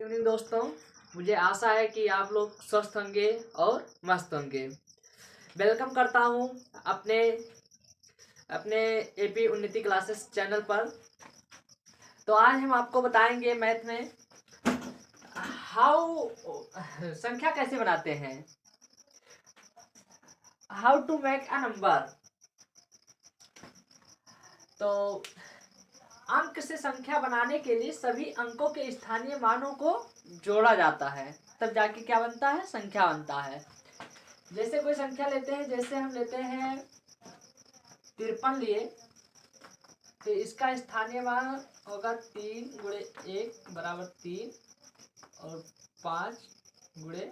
Evening दोस्तों, मुझे आशा है कि आप लोग स्वस्थ होंगे और मस्त होंगे। वेलकम करता हूं अपने अपने एपी उन्नति क्लासेस चैनल पर। तो आज हम आपको बताएंगे मैथ में हाउ संख्या कैसे बनाते हैं, how to make a number. तो अंक से संख्या बनाने के लिए सभी अंकों के स्थानीय मानों को जोड़ा जाता है, तब जाके क्या बनता है, संख्या बनता है। जैसे कोई संख्या लेते हैं, जैसे हम लेते हैं 53 लिए, तो इसका स्थानीय मान होगा 3 गुणे 1 बराबर 3 और 5 गुणे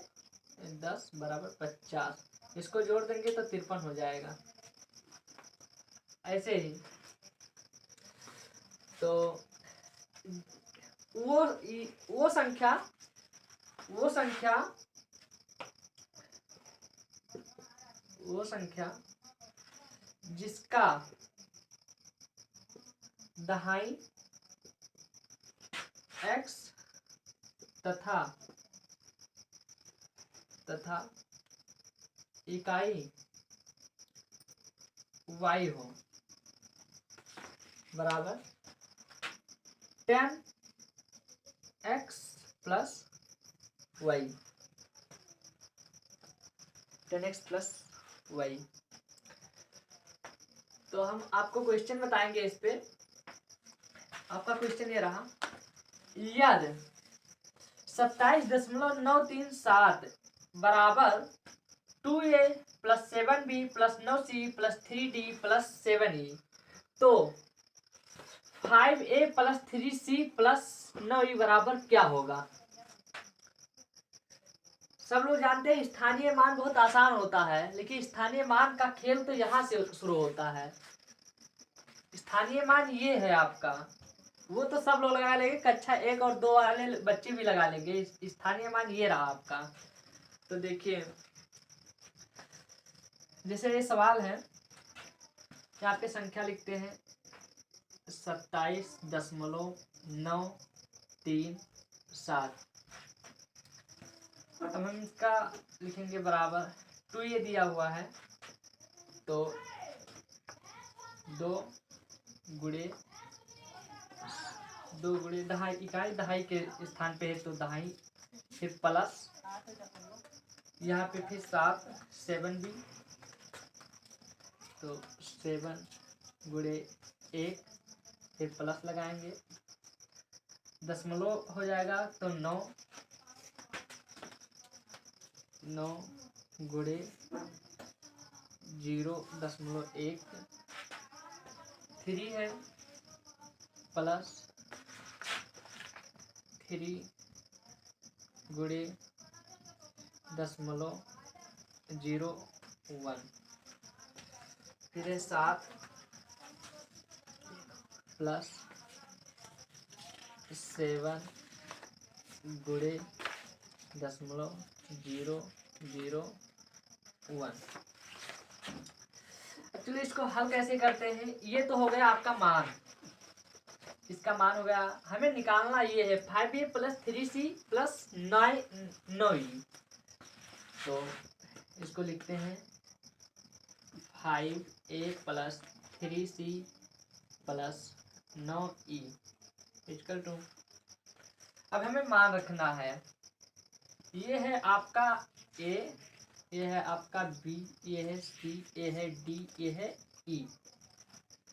10 बराबर 50। इसको जोड़ देंगे तो 53 हो जाएगा। ऐसे ही तो वो संख्या जिसका दहाई x तथा इकाई y हो बराबर 10x plus y। 10x plus y। तो हम आपको क्वेश्चन बताएंगे। इस पे आपका क्वेश्चन ये रहा, यदि 27.937 बराबर 2a plus 7b plus 9c plus 3d plus 7e, तो 5a plus 3c plus 9e बराबर क्या होगा। सब लोग जानते हैं स्थानीय मान बहुत आसान होता है, लेकिन स्थानीय मान का खेल तो यहाँ से शुरू होता है। स्थानीय मान ये है आपका, वो तो सब लोग लगा लेंगे, कक्षा 1 और 2 वाले बच्चे भी लगा लेंगे। स्थानीय मान ये रहा आपका। तो देखिए, जैसे ये सवाल है, यहाँ पे संख्या लिखते हैं 27.937। अब हम इसका लिखेंगे बराबर 2 ये दिया हुआ है, तो 2 गुणे दहाई, इकाई दहाई के स्थान पे है तो दहाई, फिर प्लस यहाँ पे फिर 7 भी, तो 7 गुणे 1, फिर प्लस लगाएंगे, दशमलव हो जाएगा तो 9 गुणे 0.1, 3 है प्लस 3 गुणे 0.01, फिर है 7 प्लस 7 गुणे 0.001। एक्चुअली इसको हल कैसे करते हैं, ये तो हो गया आपका मान, इसका मान हो गया। हमें निकालना ये है 5a plus 3c plus 9e। तो इसको लिखते हैं 5a plus 3c plus 9e equal to, अब हमें मान रखना है, ये है आपका a, ये है आपका b, ये है c, ये है d, ये है e।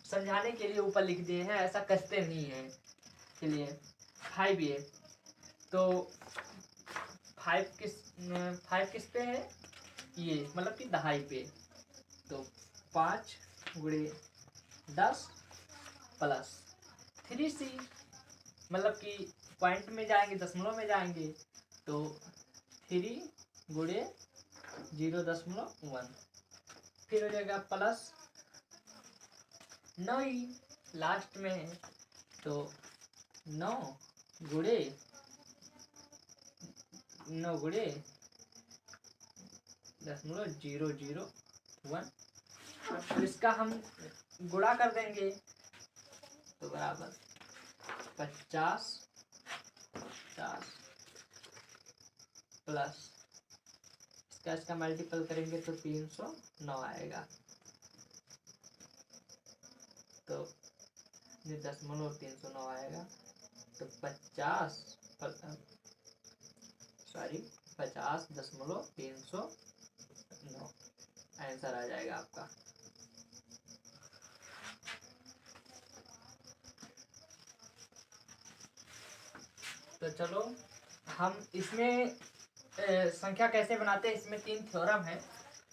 समझाने के लिए ऊपर लिख दिए हैं, ऐसा कसते नहीं है। चलिए 5a, तो 5 किस पे है, ये मतलब कि दहाई पे, तो 5 गुणे 10 प्लस 3c, मतलब कि पॉइंट में जाएंगे, दशमलव में जाएंगे, तो 3 गुणे 0.1, फिर हो जाएगा प्लस 9e लास्ट में है, तो 9 गुणे 0.001। तो इसका हम गुणा कर देंगे, तो बराबर 50 प्लस इसका मल्टीपल करेंगे तो 309 आएगा। तो ये 0.309 आएगा। तो 50.309 आंसर आ जाएगा आपका। तो चलो हम इसमें संख्या कैसे बनाते हैं, इसमें 3 थ्योरम है।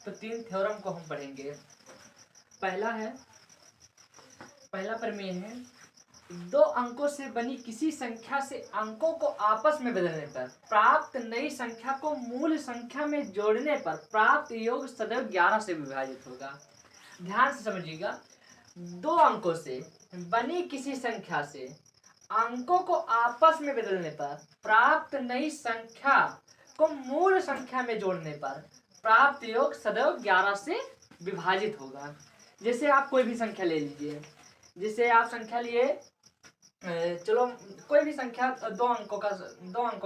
तो 3 थ्योरम को हम पढ़ेंगे। पहला प्रमेय है, 2 अंकों से बनी किसी संख्या से अंकों को आपस में बदलने पर प्राप्त नई संख्या को मूल संख्या में जोड़ने पर प्राप्त योग सदैव 11 से विभाजित होगा। ध्यान से समझिएगा, 2 अंकों से बनी किसी संख्या से अंकों को आपस में बदलने पर प्राप्त नई संख्या को मूल संख्या में जोड़ने पर प्राप्त योग सदैव 11 से विभाजित होगा। जैसे आप कोई भी संख्या ले लीजिए, जिसे आप संख्या लिए, चलो कोई भी संख्या 2 अंकों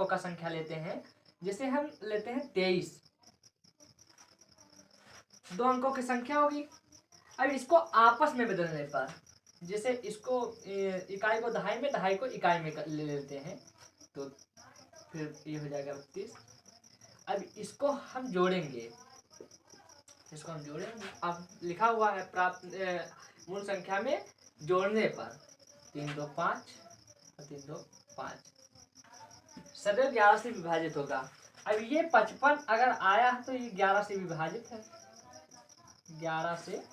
का संख्या लेते हैं। जैसे हम लेते हैं 23, 2 अंकों की संख्या होगी। अब इसको आपस में बदलने पर, जैसे इसको इकाई को दहाई में, दहाई को इकाई में ले लेते हैं, तो फिर ये हो जाएगा 32। अब इसको हम जोड़ेंगे, अब लिखा हुआ है प्राप्त मूल संख्या में जोड़ने पर 3 2 5 और 3 2 5 सदैव 11 से विभाजित होगा। अब ये 55 अगर आया है तो ये 11 से विभाजित है, 11 से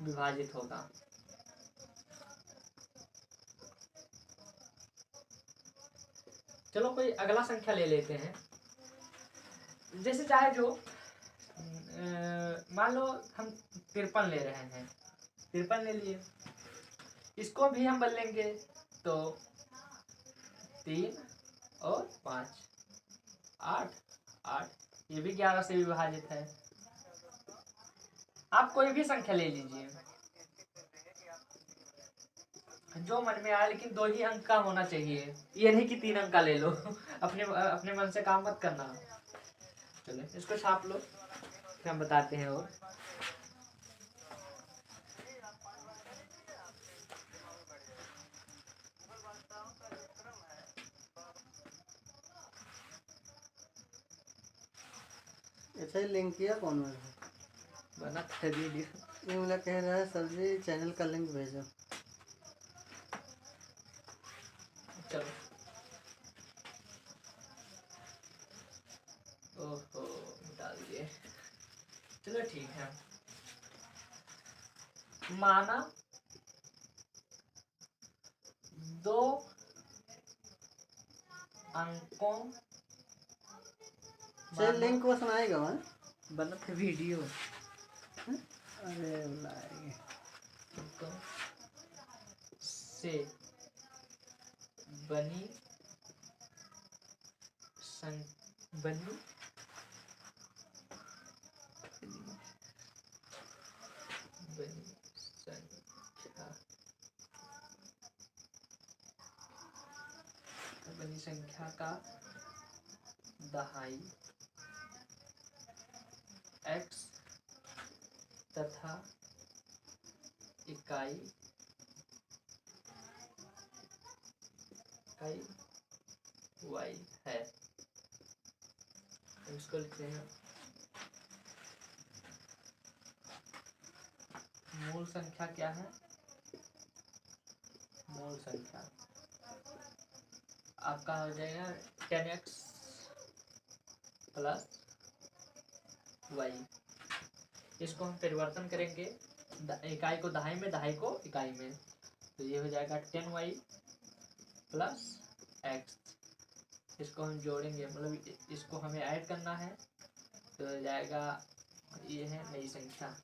विभाजित होगा। चलो कोई अगला संख्या ले लेते हैं। जैसे चाहे जो मान लो हम 53 ले रहे हैं, 53 ले लिए। इसको भी हम बदलेंगे तो 3 और 5 8, ये भी 11 से विभाजित है। आप कोई भी संख्या ले लीजिए जो मन में आए, लेकिन 2 ही अंक का होना चाहिए, ये नहीं कि 3 अंक का ले लो। अपने मन से काम मत करना। चलो इसको छाप लो, फिर हम बताते हैं। और अच्छा लिंक किया कौन है? बना खरीद ये मुझे कह रहा है सर जी चैनल का लिंक भेजो। चलो ओहो बता दीजिए। चलो ठीक है। माना 2 अंकों, चल लिंक को सुनाएगा वहाँ बना था वीडियो। अरे बुलाएंगे से बनी संख्या का दहाई x तथा इकाई y है। इसको लिखते हैं मूल संख्या क्या है? मूल संख्या आपका हो जाएगा 10x प्लस y। इसको हम परिवर्तन करेंगे, इकाई को दहाई में, दहाई को इकाई में, तो ये हो जाएगा 10y प्लस x। इसको हम जोड़ेंगे, मतलब इसको हमें ऐड करना है, तो हो जाएगा, ये है नई संख्या,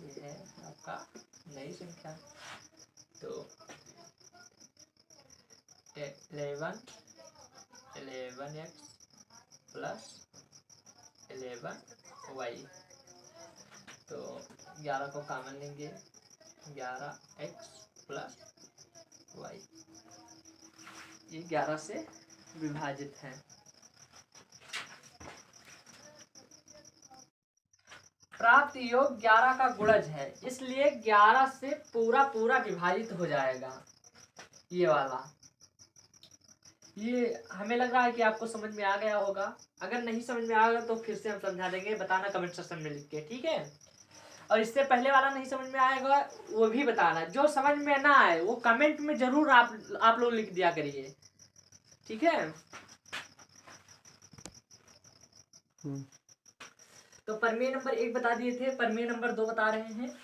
ये है आपका नई संख्या। तो 11x प्लस 11y, तो 11 को कॉमन लेंगे, 11x प्लस y, ये 11 से विभाजित है। प्राप्त योग 11 का गुणज है, इसलिए 11 से पूरा पूरा विभाजित हो जाएगा। ये वाला, ये हमें लग रहा है कि आपको समझ में आ गया होगा। अगर नहीं समझ में आएगा तो फिर से हम समझा देंगे, बताना कमेंट सेक्शन में लिख के, ठीक है। और इससे पहले वाला नहीं समझ में आएगा वो भी बताना, जो समझ में ना आए वो कमेंट में जरूर आप लोग लिख दिया करिए, ठीक है। तो प्रमेय नंबर 1 बता दिए थे, प्रमेय नंबर 2 बता रहे हैं।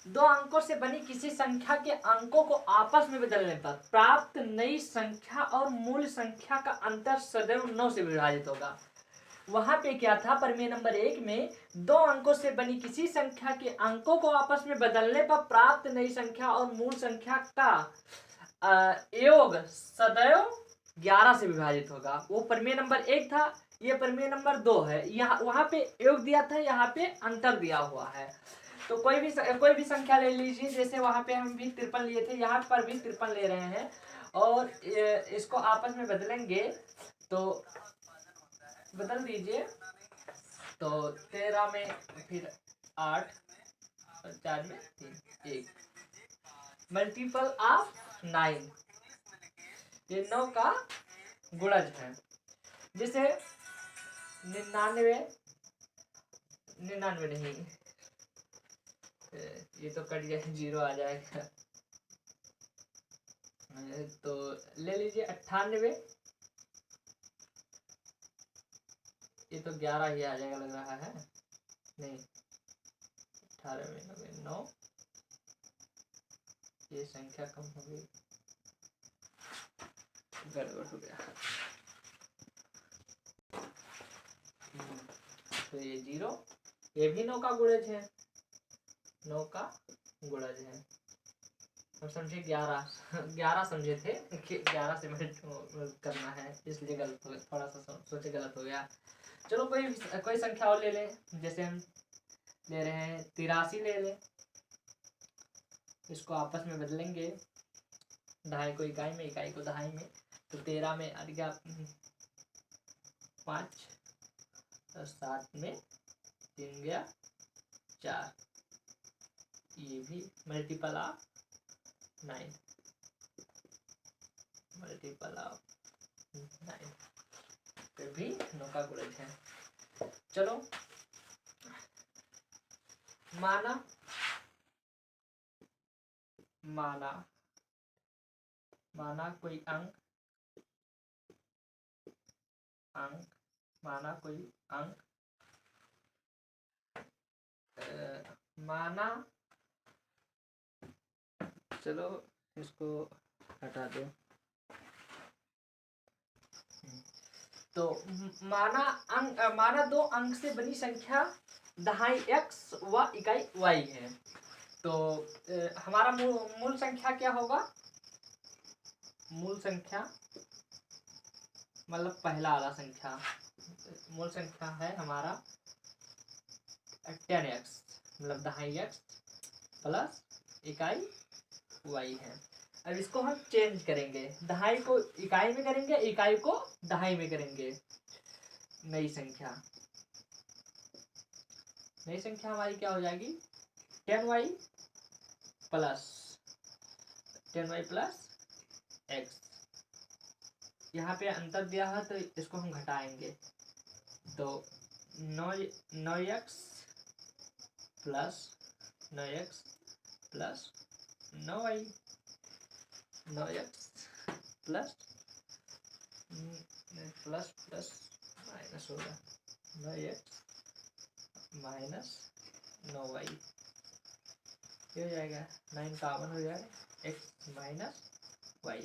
2 अंकों से बनी किसी संख्या के अंकों को आपस में बदलने पर प्राप्त नई संख्या और मूल संख्या का अंतर सदैव 9 से विभाजित होगा। वहां पे क्या था, प्रमेय नंबर 1 में 2 अंकों से बनी किसी संख्या के अंकों को आपस में बदलने पर प्राप्त नई संख्या और मूल संख्या का योग सदैव 11 से विभाजित होगा। वो प्रमेय नंबर 1 था, ये प्रमेय नंबर 2 है। यहाँ वहां पे योग दिया था, यहाँ पे अंतर दिया हुआ है। तो कोई भी संख्या ले लीजिए, जैसे वहां पे हम भी 53 लिए थे, यहाँ पर भी 53 ले रहे हैं और इसको आपस में बदलेंगे तो बदल दीजिए। तो 13 में फिर 8 और 4 में 3, 1 मल्टीपल ऑफ 9, ये 9 का गुणज है। जैसे 99 नहीं, ये तो कट गया, 0 आ जाएगा। तो ले लीजिए 98, ये तो 11 ही आ जाएगा लग रहा है, नहीं 18 में 9, ये संख्या कम हो गई, गड़बड़ हो गया। तो ये 0, ये भी 9 का गुणज है, 9 का गुणज है। हम समझे 11 समझे थे कि 11 से करना है, इसलिए गलत हो गया, थोड़ा सा सोचे गलत हो गया। चलो कोई संख्या और ले लें, जैसे हम ले रहे हैं 83 ले लें, इसको आपस में बदलेंगे, दहाई को इकाई में, इकाई को दहाई में। तो 13 में आ गया 5 और 7 में 3 गया 4, ये भी मल्टीपल ऑफ 9, मल्टीपल ऑफ 9, फिर भी 9 का गुणज है। चलो माना कोई माना कोई अंक माना, चलो इसको हटा दो। तो माना 2 अंक से बनी संख्या दहाई x व इकाई y है। तो हमारा मूल संख्या क्या होगा, मूल संख्या मतलब पहला वाला संख्या, मूल संख्या है हमारा 10x, मतलब दहाई x प्लस इकाई y है। अब इसको हम चेंज करेंगे, दहाई को इकाई में करेंगे, इकाई को दहाई में करेंगे। नई संख्या हमारी क्या हो जाएगी, 10y प्लस x। यहाँ पे अंतर दिया है तो इसको हम घटाएंगे, तो 9x plus 9y 9x plus minus होगा 9x माइनस 9y, ये हो जाएगा 9 कॉमन हो जाएगा, x माइनस y,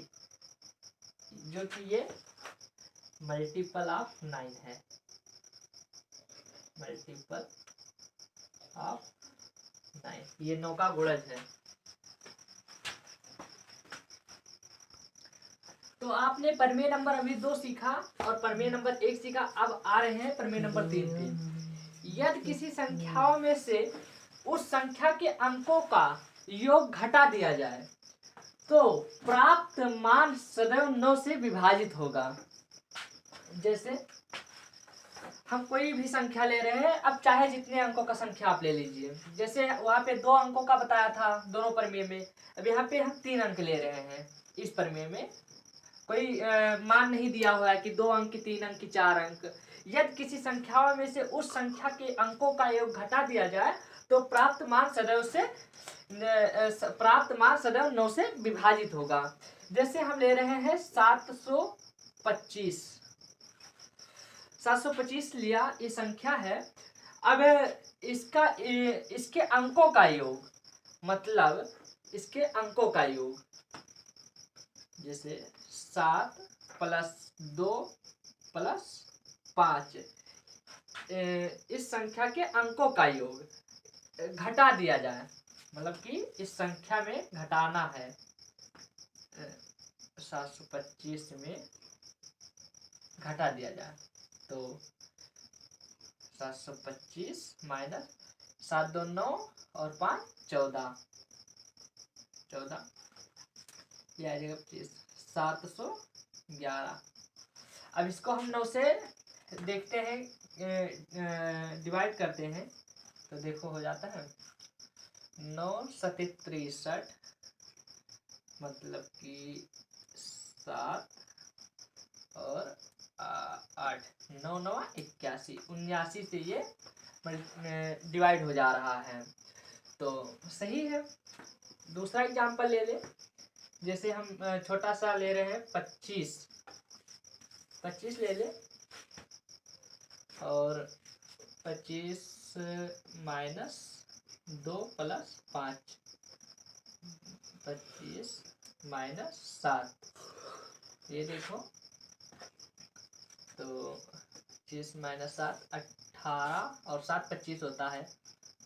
जो कि ये मल्टीपल ऑफ 9 है, मल्टीपल ऑफ 9, ये 9 का गुणज है। तो आपने प्रमेय नंबर अभी 2 सीखा और प्रमेय नंबर 1 सीखा। अब आ रहे हैं प्रमेय नंबर 3 पे। यदि किसी संख्याओं में से उस संख्या के अंकों का योग घटा दिया जाए तो प्राप्त मान सदैव 9 से विभाजित होगा। जैसे हम कोई भी संख्या ले रहे हैं, अब चाहे जितने अंकों का संख्या आप ले लीजिए। जैसे वहाँ पे 2 अंकों का बताया था दोनों प्रमेय में, अब यहाँ पे हम 3 अंक ले रहे हैं। इस प्रमेय में कोई मान नहीं दिया हुआ है कि 2 अंक की, 3 अंक की, 4 अंक। यदि किसी संख्याओं में से उस संख्या के अंकों का योग घटा दिया जाए तो प्राप्त मान सदैव 9 से विभाजित होगा। जैसे हम ले रहे हैं 725 लिया, ये संख्या है। अब इसके अंकों का योग, मतलब इसके अंकों का योग, जैसे 7 + 2 + 5, इस संख्या के अंकों का योग घटा दिया जाए, मतलब कि इस संख्या में घटाना है। 725 में घटा दिया जाए तो 725 माइनस 7 2 9 और 5 14 ये आ जाएगा 25, 711। अब इसको हम 9 से देखते हैं, डिवाइड करते हैं तो देखो हो जाता है 9 7 63, मतलब कि 7 और 8, 9 9 81, 79 से ये डिवाइड हो जा रहा है, तो सही है। दूसरा एग्जांपल ले ले, जैसे हम छोटा सा ले रहे हैं 25 ले ले, और 25 माइनस 2 + 5, 25 माइनस 7, ये देखो तो 25 माइनस 7 18, और 7 25 होता है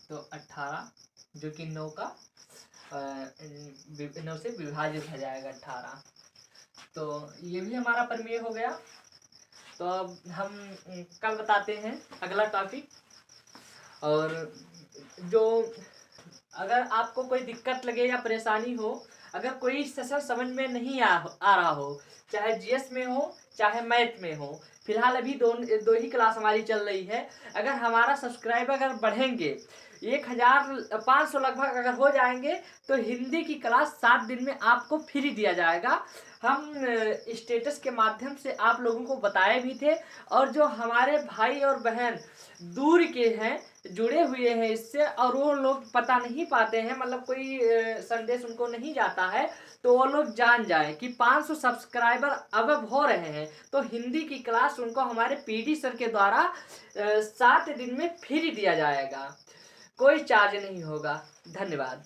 तो 18, जो कि 9 से विभाजित हो जाएगा 18। तो ये भी हमारा प्रमेय हो गया। तो अब हम कल बताते हैं अगला टॉपिक। और जो अगर आपको कोई दिक्कत लगे या परेशानी हो, अगर कोई सेशन समझ में नहीं आ रहा हो, चाहे जीएस में हो चाहे मैथ में हो, फिलहाल अभी दो ही क्लास हमारी चल रही है। अगर हमारा सब्सक्राइबर अगर बढ़ेंगे 1500 लगभग अगर हो जाएंगे तो हिंदी की क्लास 7 दिन में आपको फ्री दिया जाएगा। हम स्टेटस के माध्यम से आप लोगों को बताए भी थे, और जो हमारे भाई और बहन दूर के हैं, जुड़े हुए हैं इससे, और वो लोग पता नहीं पाते हैं, मतलब कोई संदेश उनको नहीं जाता है, तो वो लोग जान जाए कि 500 सब्सक्राइबर अब हो रहे हैं तो हिंदी की क्लास उनको हमारे पीडी सर के द्वारा 7 दिन में फ्री दिया जाएगा, कोई चार्ज नहीं होगा। धन्यवाद।